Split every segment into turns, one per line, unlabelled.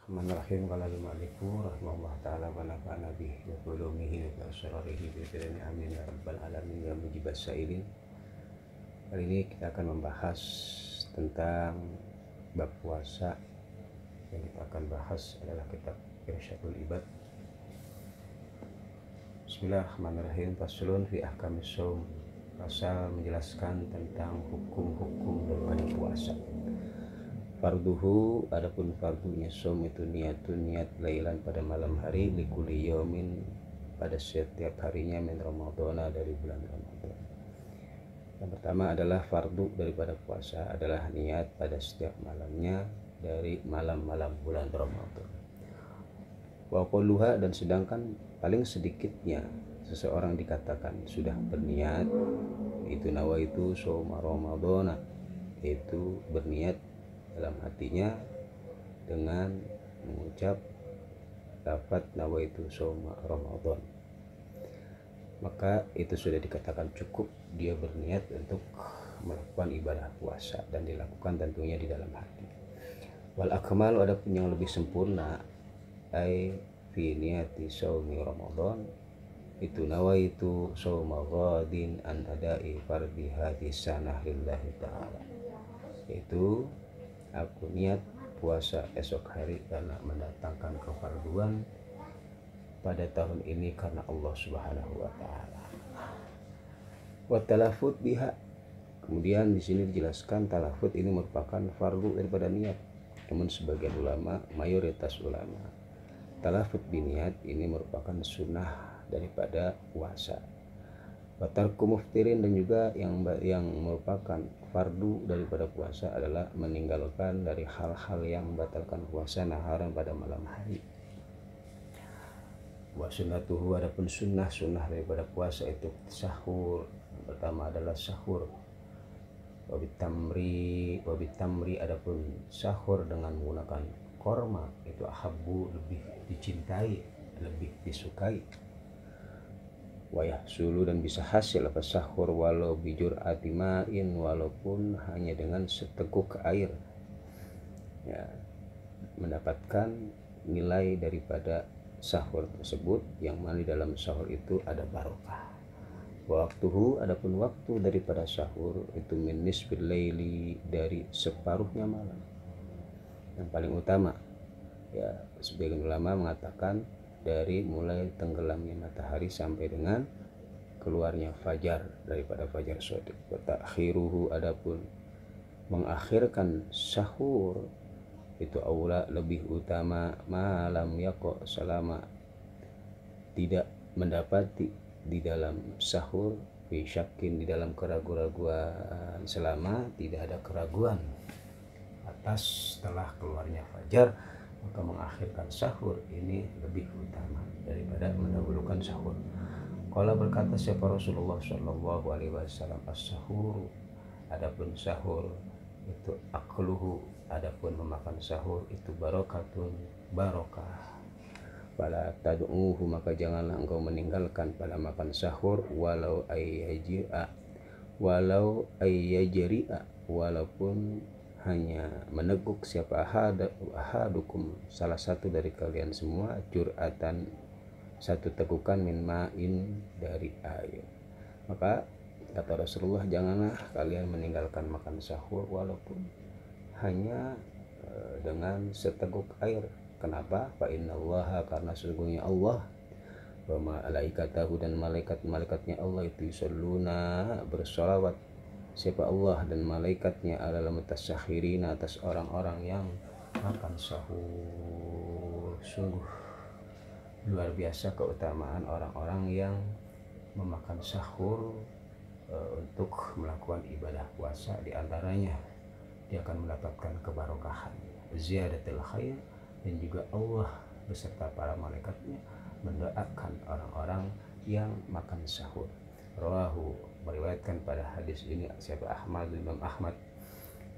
Bismillahirrahmanirrahim. Qala al-mu'allifu rahimahullah ta'ala wa nafa'ana bihi wa bi ulumihi wa bi asrarihi bi firani amin ya rabbal alamin ya mujibas sa'ilin. Kali ini kita akan membahas tentang bab puasa. Yang kita akan bahas adalah kitab Irsyadul Ibad. Bismillahirrahmanirrahim. Faslun fi ahkamis shaum. Pasal menjelaskan tentang hukum-hukum daripada puasa. Farduhu, adapun fardunya shaum itu niat lailan pada malam hari, likulli yaumin pada setiap harinya min ramadhana dari bulan Ramadan. Yang pertama adalah fardu daripada puasa adalah niat pada setiap malamnya dari malam-malam bulan Ramadan. Wa qulluha, dan sedangkan paling sedikitnya seseorang dikatakan sudah berniat itu nawaitu shauma ramadhana, yaitu berniat dalam hatinya dengan mengucap lafaz nawaitu shauma Ramadan, maka itu sudah dikatakan cukup dia berniat untuk melakukan ibadah puasa dan dilakukan tentunya di dalam hati. Wal akmal, adapun yang lebih sempurna ai fi niyati shaumi Ramadan itu nawaitu shauma ghadin an adai fardhi hadis sanah lillahi ta'ala, yaitu aku niat puasa esok hari karena mendatangkan kefarduan pada tahun ini karena Allah Subhanahu wa taala. Wa talafut biha, kemudian di sini dijelaskan talafut ini merupakan fardu daripada niat. Namun sebagian ulama, mayoritas ulama, talafut biniat ini merupakan sunnah daripada puasa. Wa tarku muftirin, dan juga yang merupakan fardu daripada puasa adalah meninggalkan dari hal-hal yang membatalkan puasa naharan pada malam hari. Wa sunnatuhu, adapun sunnah daripada puasa itu sahur. Yang pertama adalah sahur. Wa bitamri, adapun sahur dengan menggunakan korma itu ahabbu, lebih dicintai, lebih disukai. Wayah sulu, dan bisa hasil apa sahur walau bijur atimain, walaupun hanya dengan seteguk air ya, mendapatkan nilai daripada sahur tersebut, yang mana di dalam sahur itu ada barokah. Waktuhu, adapun waktu daripada sahur itu min nisfil laili, dari separuhnya malam. Yang paling utama ya, sebagian ulama mengatakan dari mulai tenggelamnya matahari sampai dengan keluarnya fajar daripada fajar shadiq. Wa ta'khiruhu, adapun mengakhirkan sahur itu aula, lebih utama, malam yaqo, selama tidak mendapati di dalam sahur fi syakin, di dalam keraguan-raguan, selama tidak ada keraguan atas setelah keluarnya fajar, maka mengakhirkan sahur ini lebih utama daripada mendahulukan sahur. Qala, berkata siapa Rasulullah sallallahu alaihi wasallam, as-sahur, adapun sahur itu akluhu, adapun memakan sahur itu barokatun, barokah. Fala tad'uhu, maka janganlah engkau meninggalkan pada makan sahur, walau ayyajri'a, walaupun hanya meneguk siapa ahadukum, salah satu dari kalian semua, jur'atan, satu tegukan, min ma'in, dari air. Maka kata Rasulullah, janganlah kalian meninggalkan makan sahur walaupun hanya dengan seteguk air. Kenapa? Fa innallaha, karena sesungguhnya Allah, wa malaikatahu, dan malaikat-malaikatnya Allah itu yusholluna, bersolawat, siapa Allah dan malaikatnya, adalah mutasakhirin, atas orang-orang yang makan sahur. Sungguh luar biasa keutamaan orang-orang yang memakan sahur untuk melakukan ibadah puasa. Di antaranya dia akan mendapatkan kebarokahan, ziyadatul khair, dan juga Allah beserta para malaikatnya mendoakan orang-orang yang makan sahur. Rawahu, meriwayatkan pada hadis ini siapa Imam Ahmad.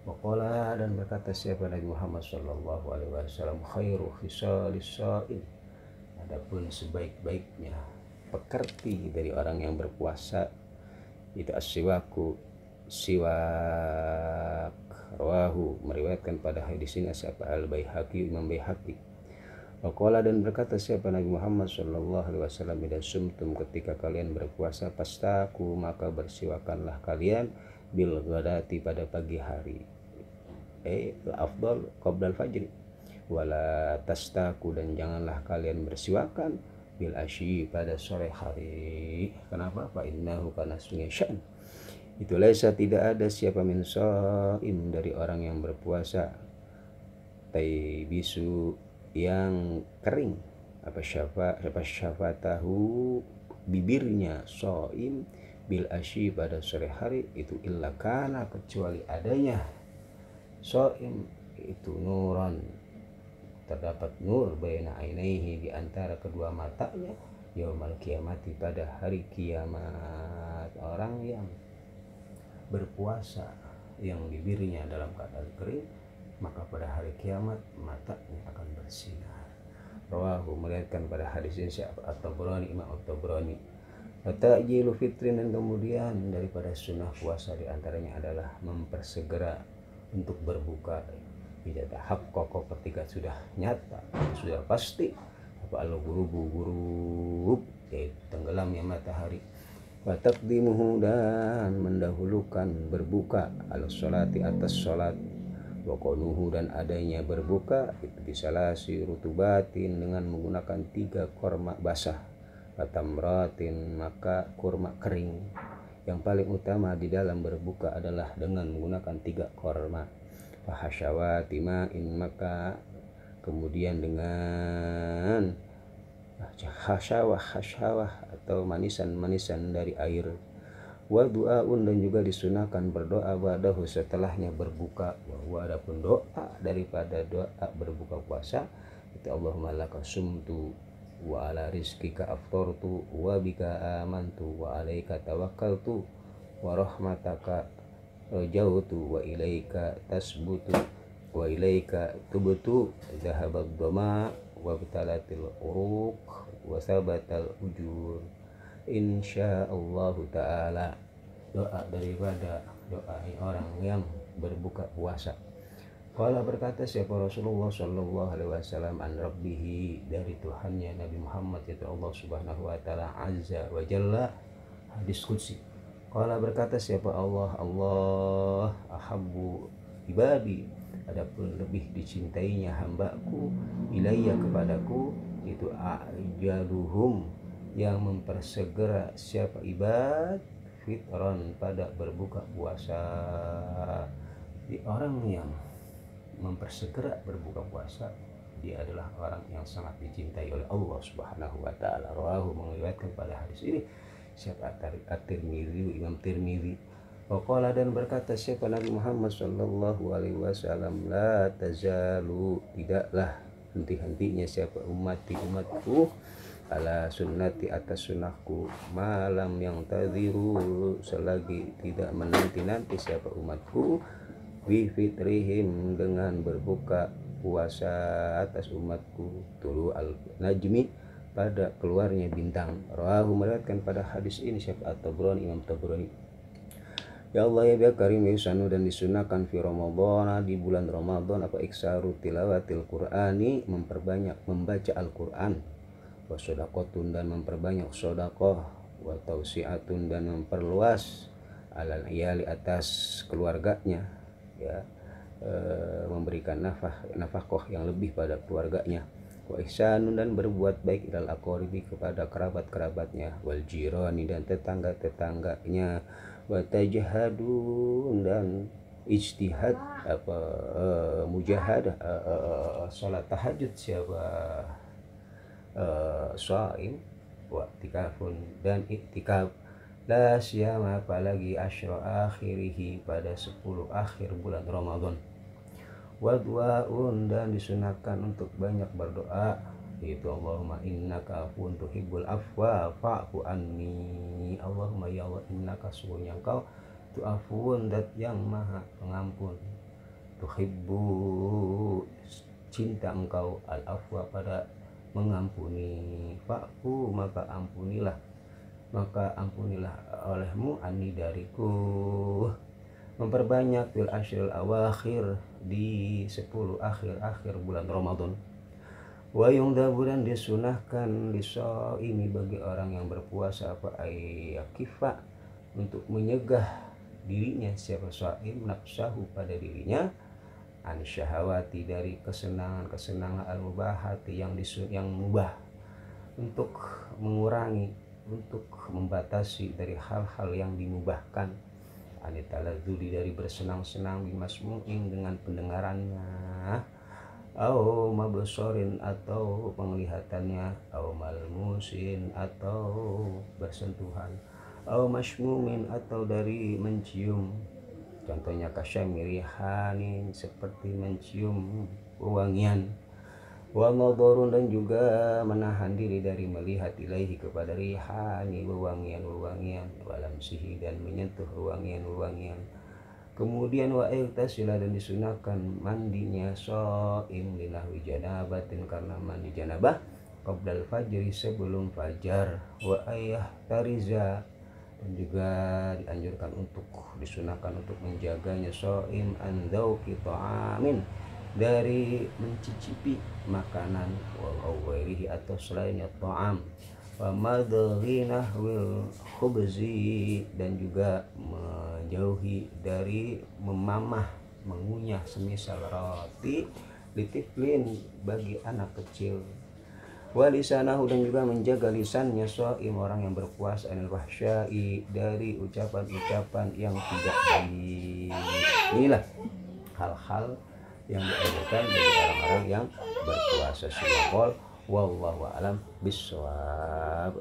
Waqala, dan berkata siapa Nabi Muhammad sallallahu alaihi wasallam, khairu khisalis shaim, adapun sebaik-baiknya pekerti dari orang yang berpuasa itu as-siwaku, siwak. Rawahu, meriwayatkan pada hadis ini siapa Al-Baihaqi, Imam Baihaqi. Waqala dan berkata siapa Nabi Muhammad sallallahu alaihi wasallam, idza sumtum ketika kalian berpuasa pastaku maka bersiwakanlah kalian bil ghadati pada pagi hari. Afdal qabla al-fajr. Wala tastaku dan janganlah kalian bersiwakan bil asyi pada sore hari. Kenapa? Fa innahu kana syan. Itu laisa tidak ada siapa min shaim dari orang yang berpuasa taibisu yang kering apa syafatahu bibirnya shaim bil asyi pada sore hari itu illa kana kecuali adanya shaim itu nuran terdapat nur baina ainaihi di antara kedua matanya yaumal kiamati pada hari kiamat. Orang yang berpuasa yang bibirnya dalam keadaan kering maka pada hari kiamat matanya akan bersinar. Rawahu meriwayatkan pada hadis ini At-Tabrani, Imam At-Tabrani. Ta'jilu fitrin dan kemudian daripada sunnah puasa diantaranya adalah mempersegera untuk berbuka. Tidak tahap kokoh ketika sudah nyata, sudah pasti apa al-ghurub yaitu tenggelamnya matahari. Wa taqdimuhu dan mendahulukan berbuka al-sholati atas sholat. Wakonuhu dan adanya berbuka itu bisalasi rutubatin dengan menggunakan 3 korma basah, atamratin maka kurma kering. Yang paling utama di dalam berbuka adalah dengan menggunakan 3 korma. Fahasyawati ma'in maka kemudian dengan hasyawah atau manisan dari air. Wa du'aun dan juga disunahkan berdoa ba'dahu setelahnya berbuka. Wa adapun doa daripada doa berbuka puasa itu Allahumma laka sumtu wa ala rizkika aftartu wa bika amantu wa alaika tawakkaltu wa rahmataka rajautu wa ilaika tasbutu wa ilaika tubtu dhahabad dhama wa bitalatil uruq wa sabatal ujur insyaallahu ta'ala. Doa daripada doa orang yang berbuka puasa. Qala berkata siapa Rasulullah sallallahu alaihi wasallam an rabbihi dari Tuhannya Nabi Muhammad yaitu Allah Subhanahu wa taala azza wa jalla, hadis qudsi. Qala berkata siapa Allah ahabbu ibadi adapun lebih dicintainya hambaku ilayya kepadaku itu ajaluhum yang mempersegera siapa ibad fitran pada berbuka puasa. Di orang yang mempersegera berbuka puasa dia adalah orang yang sangat dicintai oleh Allah Subhanahu wa taala. Rawahu meriwayatkan pada hadis ini siapa At-Tirmidzi, Imam Tirmidzi. Waqala dan berkata siapa Nabi Muhammad sallallahu alaihi wasallam la tazalu tidaklah henti-hentinya siapa umatku ala sunnati atas sunnahku malam yang tadhiru selagi tidak menanti-nanti siapa umatku bi fitrihim dengan berbuka puasa atas umatku tulu al-najmi pada keluarnya bintang. Rawahu meriwayatkan pada hadis ini siapa At-Tabrani, Imam Tabrani. Ya Allah ya biar karim yusanu dan disunahkan fi Ramadan di bulan Ramadan apa iksaru tilawatil Qur'ani memperbanyak membaca Al-Qur'an. Wa sodakotun dan memperbanyak sodakoh. Wa tausiatun dan memperluas alal iyali atas keluarganya ya, memberikan nafkah yang lebih pada keluarganya. Wa ihsanun dan berbuat baik ilal aqaribi kepada kerabat-kerabatnya. Wal jirani dan tetangga-tetangganya. Wa tajahadun dan ijtihad mujahadah salat tahajud siapa shaim wa iktikafun dan iktikaf la siyama apalagi asyra akhirihi pada 10 akhir bulan Ramadan. Wa du'aun dan disunahkan untuk banyak berdoa yaitu Allahumma innaka afuwun tuhibbul afwa fa'fu anni. Allahumma ya Allah innaka sungguhnya engkau tu afuwun dat yang maha pengampun tuhibbu cinta engkau al afwa pada mengampuni fa'fu maka ampunilah olehmu ani dariku. Memperbanyak fil ashril awakhir di 10 akhir bulan Ramadan. Wa yungdabu dan disunahkan ini bagi orang yang berpuasa apa ayyakifa untuk menyegah dirinya siapa shaim nafsahu pada dirinya an syahawati dari kesenangan al-mubahati yang mubah, untuk mengurangi, untuk membatasi dari hal-hal yang dimubahkan, anitaladzuli dari bersenang-senang bimasmu'in dengan pendengarannya, au mabsorin atau penglihatannya, au malmusin atau bersentuhan, au mashmumin atau dari mencium. Contohnya kasyamirihanin seperti mencium wewangian, wa nadharun dan juga menahan diri dari melihat ilaihi kepada rihani wewangian-wewangian, walamsihi dan menyentuh wewangian-wewangian. Kemudian wa irtasila dan disunahkan mandinya shaim linahwi janabatin karena mandi janabah qabdal fajri sebelum fajar, wa ayah tariza dan juga dianjurkan untuk disunahkan untuk menjaganya shaim an dzauqi ta'amin dari mencicipi makanan walau ghairihi atau selainnya ta'am, wa madghina wil khubzi dan juga menjauhi dari memamah mengunyah semisal roti litiflin bagi anak kecil, walisanahu dan juga menjaga lisannya shaim orang yang berpuasa anil wahsyai dari ucapan-ucapan yang tidak inilah hal-hal yang diajarkan bagi orang-orang yang berpuasa. Wallahu a'lam bishawab.